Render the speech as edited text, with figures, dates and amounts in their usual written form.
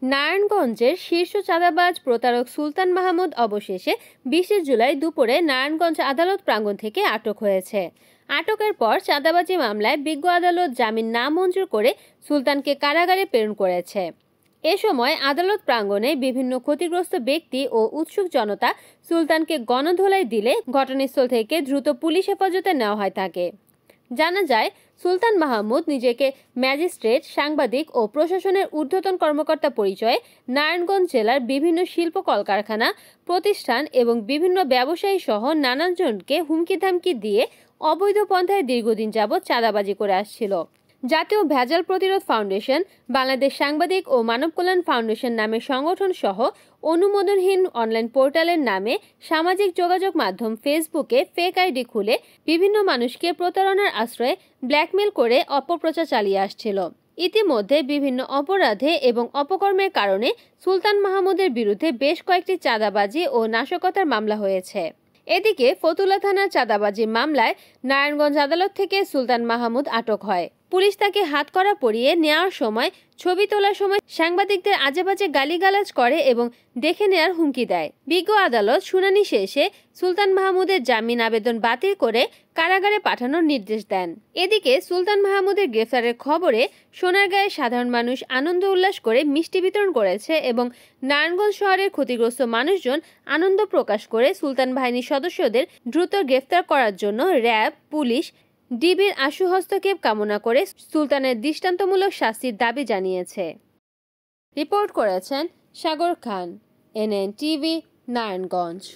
নারায়ণগঞ্জের শীর্ষ চাঁদাবাজ প্রতারক সুলতান মাহমুদ অবশেষে 20 জুলাই দুপুরে নারায়ণগঞ্জ আদালত প্রাঙ্গণ থেকে আটক হয়েছে। আটকের পর চাঁদাবাজি মামলায় বিজ্ঞ আদালত জামিন নামঞ্জুর করে সুলতানকে কারাগারে প্রেরণ করেছে। এ সময় আদালত প্রাঙ্গণে বিভিন্ন ক্ষতিগ্রস্ত ব্যক্তি ও উৎসুক জনতা সুলতানকে গণধোলাই দিলে ঘটনাস্থল থেকে দ্রুত পুলিশ হেফাজতে নেওয়া হয় তাকে। জানা যায়, সুলতান মাহমুদ নিজেকে ম্যাজিস্ট্রেট, সাংবাদিক ও প্রশাসনের ঊর্ধ্বতন কর্মকর্তা পরিচয়ে নারায়ণগঞ্জ জেলার বিভিন্ন শিল্প কলকারখানা, প্রতিষ্ঠান এবং বিভিন্ন ব্যবসায়ী সহ নানাজনকে হুমকি-ধামকি দিয়ে অবৈধ পন্থায় দীর্ঘদিন যাবৎ চাঁদাবাজি করে আসছিল। জাতীয় ভেজাল প্রতিরোধ ফাউন্ডেশন, বাংলাদেশ সাংবাদিক ও মানব কল্যাণ ফাউন্ডেশন নামের সংগঠন সহ অনুমোদনহীন অনলাইন পোর্টালের নামে সামাজিক যোগাযোগ মাধ্যম ফেসবুকে ফেক আইডি খুলে বিভিন্ন মানুষকে প্রতারণার আশ্রয়ে ব্ল্যাকমেল করে অপপ্রচার চালিয়ে আসছিল। ইতিমধ্যে বিভিন্ন অপরাধে এবং অপকর্মের কারণে সুলতান মাহমুদের বিরুদ্ধে বেশ কয়েকটি চাঁদাবাজি ও নাশকতার মামলা হয়েছে। এদিকে ফতুল্লা থানার চাঁদাবাজি মামলায় নারায়ণগঞ্জ আদালত থেকে সুলতান মাহমুদ আটক হয়। পুলিশ তাকে হাতকড়া পরিয়ে নেওয়ার সময়, ছবি তোলার সময় সাংবাদিকদের আজেবাজে গালিগালাজ করে এবং দেখে নেয়ার হুমকি দেয়। বিজ্ঞ আদালত শুনানি শেষে সুলতান মাহমুদের জামিন আবেদন বাতিল করে কারাগারে পাঠানোর নির্দেশ দেন। এদিকে সুলতান মাহমুদের গ্রেফতারের খবরে সোনারগাঁয়ে সাধারণ মানুষ আনন্দ উল্লাস করে মিষ্টি বিতরণ করেছে এবং নারায়ণগঞ্জ শহরের ক্ষতিগ্রস্ত মানুষজন আনন্দ প্রকাশ করে সুলতান বাহিনীর সদস্যদের দ্রুত গ্রেফতার করার জন্য র্যাব, পুলিশ, ডিবির আশু হস্তক্ষেপ কামনা করে সুলতানের দৃষ্টান্তমূলক শাস্তির দাবি জানিয়েছে। রিপোর্ট করেছেন সাগর খান, NN টিভি, নারায়ণগঞ্জ।